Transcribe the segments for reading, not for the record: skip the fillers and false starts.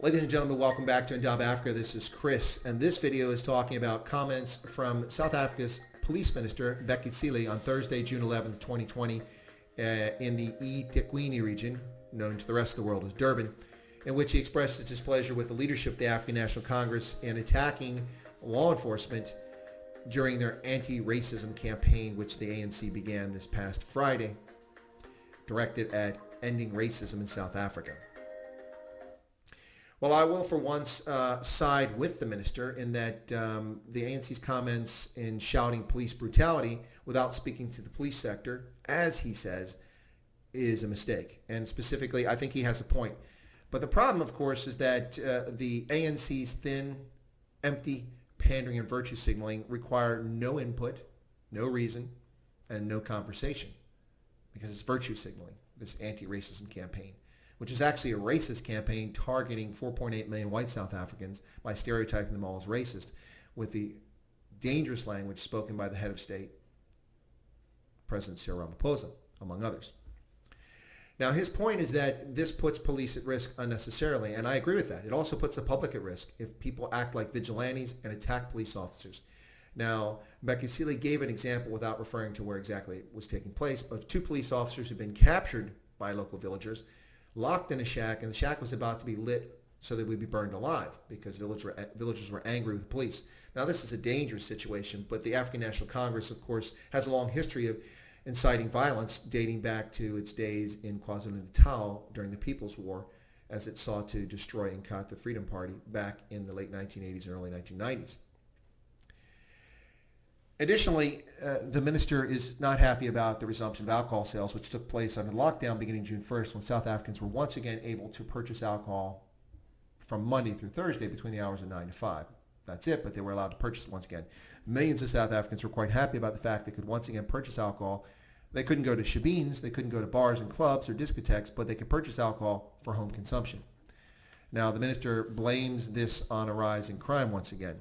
Ladies and gentlemen, welcome back to Indaba Africa. This is Chris, and this video is talking about comments from South Africa's Police Minister, Bheki Cele, on Thursday, June 11th, 2020, in the eThekwini region, known to the rest of the world as Durban, in which he expressed his displeasure with the leadership of the African National Congress in attacking law enforcement during their anti-racism campaign, which the ANC began this past Friday, directed at ending racism in South Africa. Well, I will for once side with the minister in that the ANC's comments in shouting police brutality without speaking to the police sector, as he says, is a mistake. And specifically, I think he has a point. But the problem, of course, is that the ANC's thin, empty pandering and virtue signaling require no input, no reason, and no conversation, because it's virtue signaling, this anti-racism campaign, which is actually a racist campaign targeting 4.8 million white South Africans by stereotyping them all as racist, with the dangerous language spoken by the head of state, President Cyril Ramaphosa, among others. Now, his point is that this puts police at risk unnecessarily, and I agree with that. It also puts the public at risk if people act like vigilantes and attack police officers. Now, Bheki Cele gave an example without referring to where exactly it was taking place of two police officers who'd been captured by local villagers, locked in a shack, and the shack was about to be lit so they would be burned alive because villagers were angry with the police. Now, this is a dangerous situation, but the African National Congress, of course, has a long history of inciting violence dating back to its days in KwaZulu-Natal during the People's War, as it sought to destroy and cut the Freedom Party back in the late 1980s and early 1990s. Additionally, the minister is not happy about the resumption of alcohol sales, which took place under lockdown beginning June 1st, when South Africans were once again able to purchase alcohol from Monday through Thursday between the hours of 9 to 5. That's it, but they were allowed to purchase it once again. Millions of South Africans were quite happy about the fact they could once again purchase alcohol. They couldn't go to shebeens, they couldn't go to bars and clubs or discotheques, but they could purchase alcohol for home consumption. Now, the minister blames this on a rise in crime once again.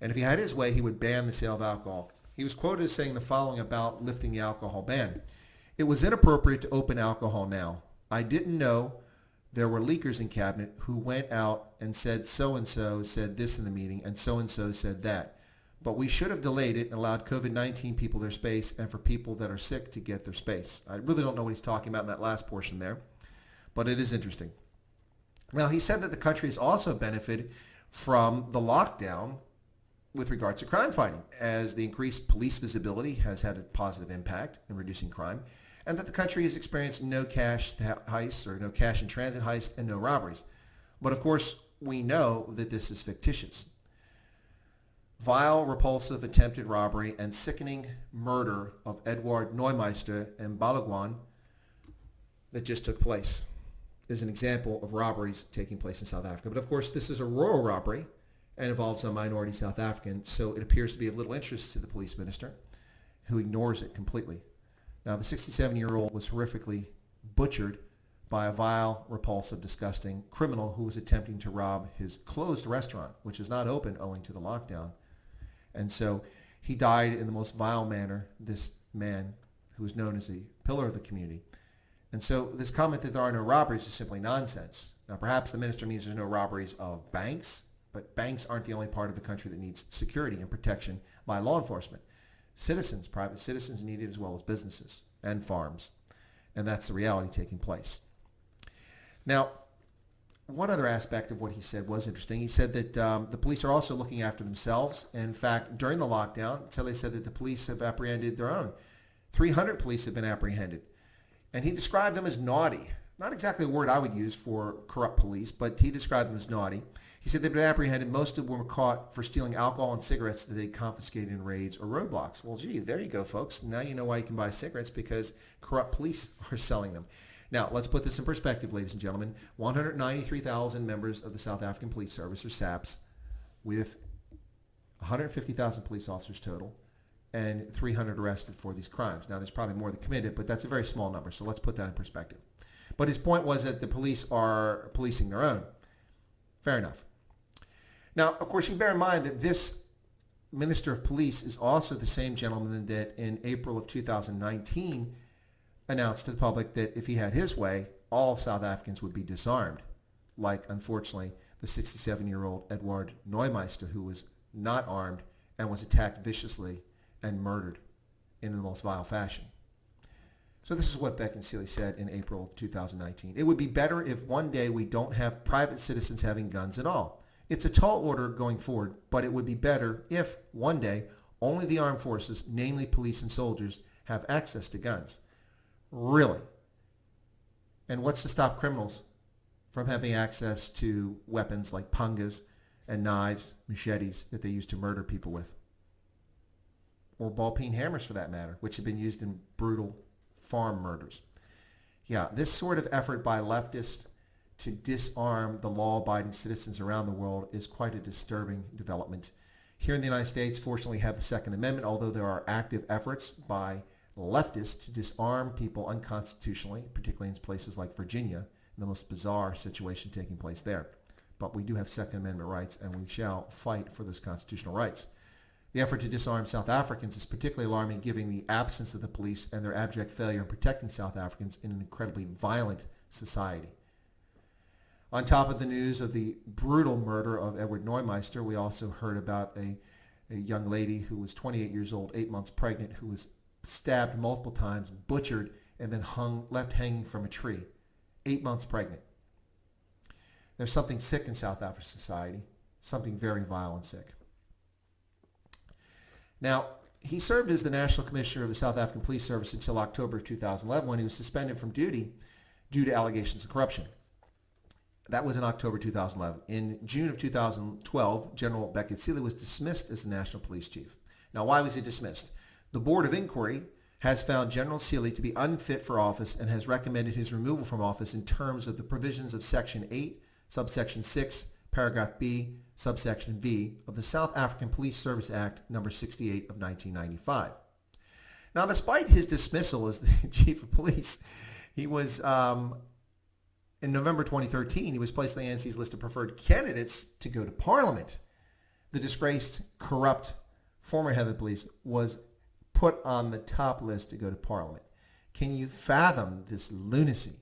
And if he had his way, he would ban the sale of alcohol. He was quoted as saying the following about lifting the alcohol ban. "It was inappropriate to open alcohol now. I didn't know there were leakers in cabinet who went out and said so-and-so said this in the meeting and so-and-so said that. But we should have delayed it and allowed COVID-19 people their space and for people that are sick to get their space." I really don't know what he's talking about in that last portion there, but it is interesting. Now, he said that the country has also benefited from the lockdown with regards to crime fighting, as the increased police visibility has had a positive impact in reducing crime, and that the country has experienced no cash heists or no cash in transit heists and no robberies. But of course, we know that this is fictitious. Vile, repulsive attempted robbery and sickening murder of Edward Neumeister in Balagwan that just took place is an example of robberies taking place in South Africa. But of course, this is a rural robbery and involves a minority South African, so it appears to be of little interest to the police minister, who ignores it completely. Now, the 67-year-old was horrifically butchered by a vile, repulsive, disgusting criminal who was attempting to rob his closed restaurant, which is not open owing to the lockdown. And so he died in the most vile manner, this man who was known as the pillar of the community. And so this comment that there are no robberies is simply nonsense. Now, perhaps the minister means there's no robberies of banks, but banks aren't the only part of the country that needs security and protection by law enforcement. Citizens, private citizens need it as well as businesses and farms. And that's the reality taking place. Now, one other aspect of what he said was interesting. He said that the police are also looking after themselves. In fact, during the lockdown, Cele said that the police have apprehended their own. 300 police have been apprehended. And he described them as naughty. Not exactly a word I would use for corrupt police, but he described them as naughty. He said they've been apprehended. Most of them were caught for stealing alcohol and cigarettes that they confiscated in raids or roadblocks. Well, gee, there you go, folks. Now you know why you can buy cigarettes, because corrupt police are selling them. Now, let's put this in perspective, ladies and gentlemen. 193,000 members of the South African Police Service, or SAPS, with 150,000 police officers total, and 300 arrested for these crimes. Now, there's probably more that committed, but that's a very small number, so let's put that in perspective. But his point was that the police are policing their own. Fair enough. Now, of course, you bear in mind that this Minister of Police is also the same gentleman that in April of 2019 announced to the public that if he had his way, all South Africans would be disarmed. like, unfortunately, the 67-year-old Edward Neumeister, who was not armed and was attacked viciously and murdered in the most vile fashion. So this is what Bheki Cele said in April of 2019. It would be better if one day we don't have private citizens having guns at all. It's a tall order going forward, but it would be better if one day only the armed forces, namely police and soldiers, have access to guns. Really? And what's to stop criminals from having access to weapons like pungas and knives, machetes that they use to murder people with? Or ball-peen hammers, for that matter, which have been used in brutal farm murders. Yeah, this sort of effort by leftists to disarm the law-abiding citizens around the world is quite a disturbing development. Here in the United States, fortunately, we have the Second Amendment, although there are active efforts by leftists to disarm people unconstitutionally, particularly in places like Virginia, and the most bizarre situation taking place there. But we do have Second Amendment rights, and we shall fight for those constitutional rights. The effort to disarm South Africans is particularly alarming given the absence of the police and their abject failure in protecting South Africans in an incredibly violent society. On top of the news of the brutal murder of Edward Neumeister, we also heard about a young lady who was 28 years old, 8 months pregnant, who was stabbed multiple times, butchered, and then left hanging from a tree. 8 months pregnant. There's something sick in South African society, something very vile and sick. Now, he served as the National Commissioner of the South African Police Service until October of 2011 when he was suspended from duty due to allegations of corruption. That was in October 2011. In June of 2012, General Bheki Cele was dismissed as the National Police Chief. Now, why was he dismissed? The Board of Inquiry has found General Cele to be unfit for office and has recommended his removal from office in terms of the provisions of Section 8, Subsection 6, Paragraph B, Subsection V of the South African Police Service Act No. 68 of 1995. Now, despite his dismissal as the Chief of Police, he was... in November 2013, he was placed on the ANC's list of preferred candidates to go to Parliament. The disgraced, corrupt former head of police was put on the top list to go to Parliament. Can you fathom this lunacy?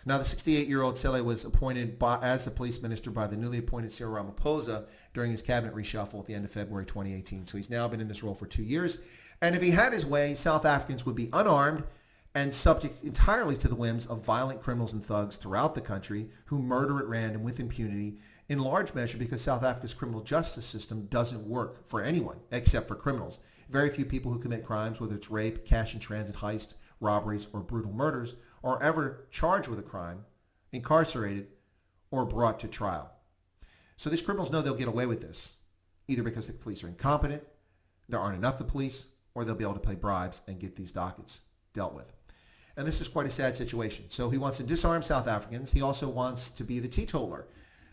Now, the 68-year-old Cele was appointed as the police minister by the newly appointed Cyril Ramaphosa during his cabinet reshuffle at the end of February 2018. So he's now been in this role for 2 years. And if he had his way, South Africans would be unarmed and subject entirely to the whims of violent criminals and thugs throughout the country who murder at random with impunity, in large measure because South Africa's criminal justice system doesn't work for anyone except for criminals. Very few people who commit crimes, whether it's rape, cash in transit heist, robberies, or brutal murders, are ever charged with a crime, incarcerated, or brought to trial. So these criminals know they'll get away with this, either because the police are incompetent, there aren't enough of the police, or they'll be able to pay bribes and get these dockets dealt with. And this is quite a sad situation. So he wants to disarm South Africans. He also wants to be the teetotaler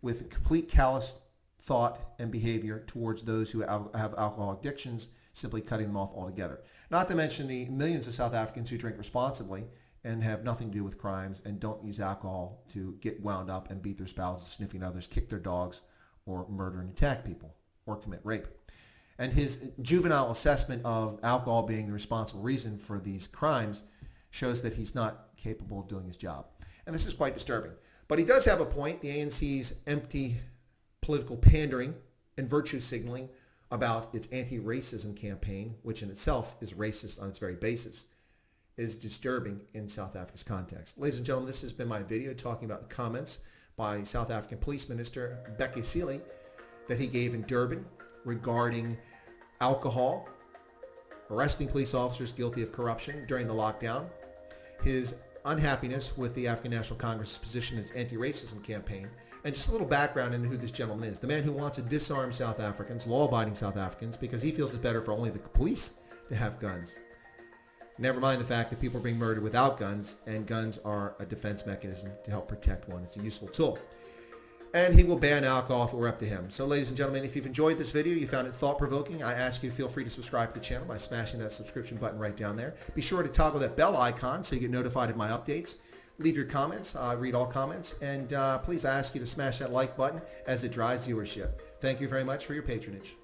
with complete callous thought and behavior towards those who have alcohol addictions, simply cutting them off altogether. Not to mention the millions of South Africans who drink responsibly and have nothing to do with crimes and don't use alcohol to get wound up and beat their spouses, sniffing others, kick their dogs, or murder and attack people, or commit rape. And his juvenile assessment of alcohol being the responsible reason for these crimes shows that he's not capable of doing his job. And this is quite disturbing. But he does have a point. The ANC's empty political pandering and virtue signaling about its anti-racism campaign, which in itself is racist on its very basis, is disturbing in South Africa's context. Ladies and gentlemen, this has been my video talking about the comments by South African Police Minister Bheki Cele that he gave in Durban regarding alcohol, arresting police officers guilty of corruption during the lockdown, his unhappiness with the African National Congress's position in its anti-racism campaign, and just a little background into who this gentleman is. The man who wants to disarm South Africans, law-abiding South Africans, because he feels it's better for only the police to have guns. Never mind the fact that people are being murdered without guns, and guns are a defense mechanism to help protect one. It's a useful tool. And he will ban alcohol if it were up to him. So, ladies and gentlemen, if you've enjoyed this video, you found it thought-provoking, I ask you to feel free to subscribe to the channel by smashing that subscription button right down there. Be sure to toggle that bell icon so you get notified of my updates. Leave your comments. I read all comments. And please, I ask you to smash that like button as it drives viewership. Thank you very much for your patronage.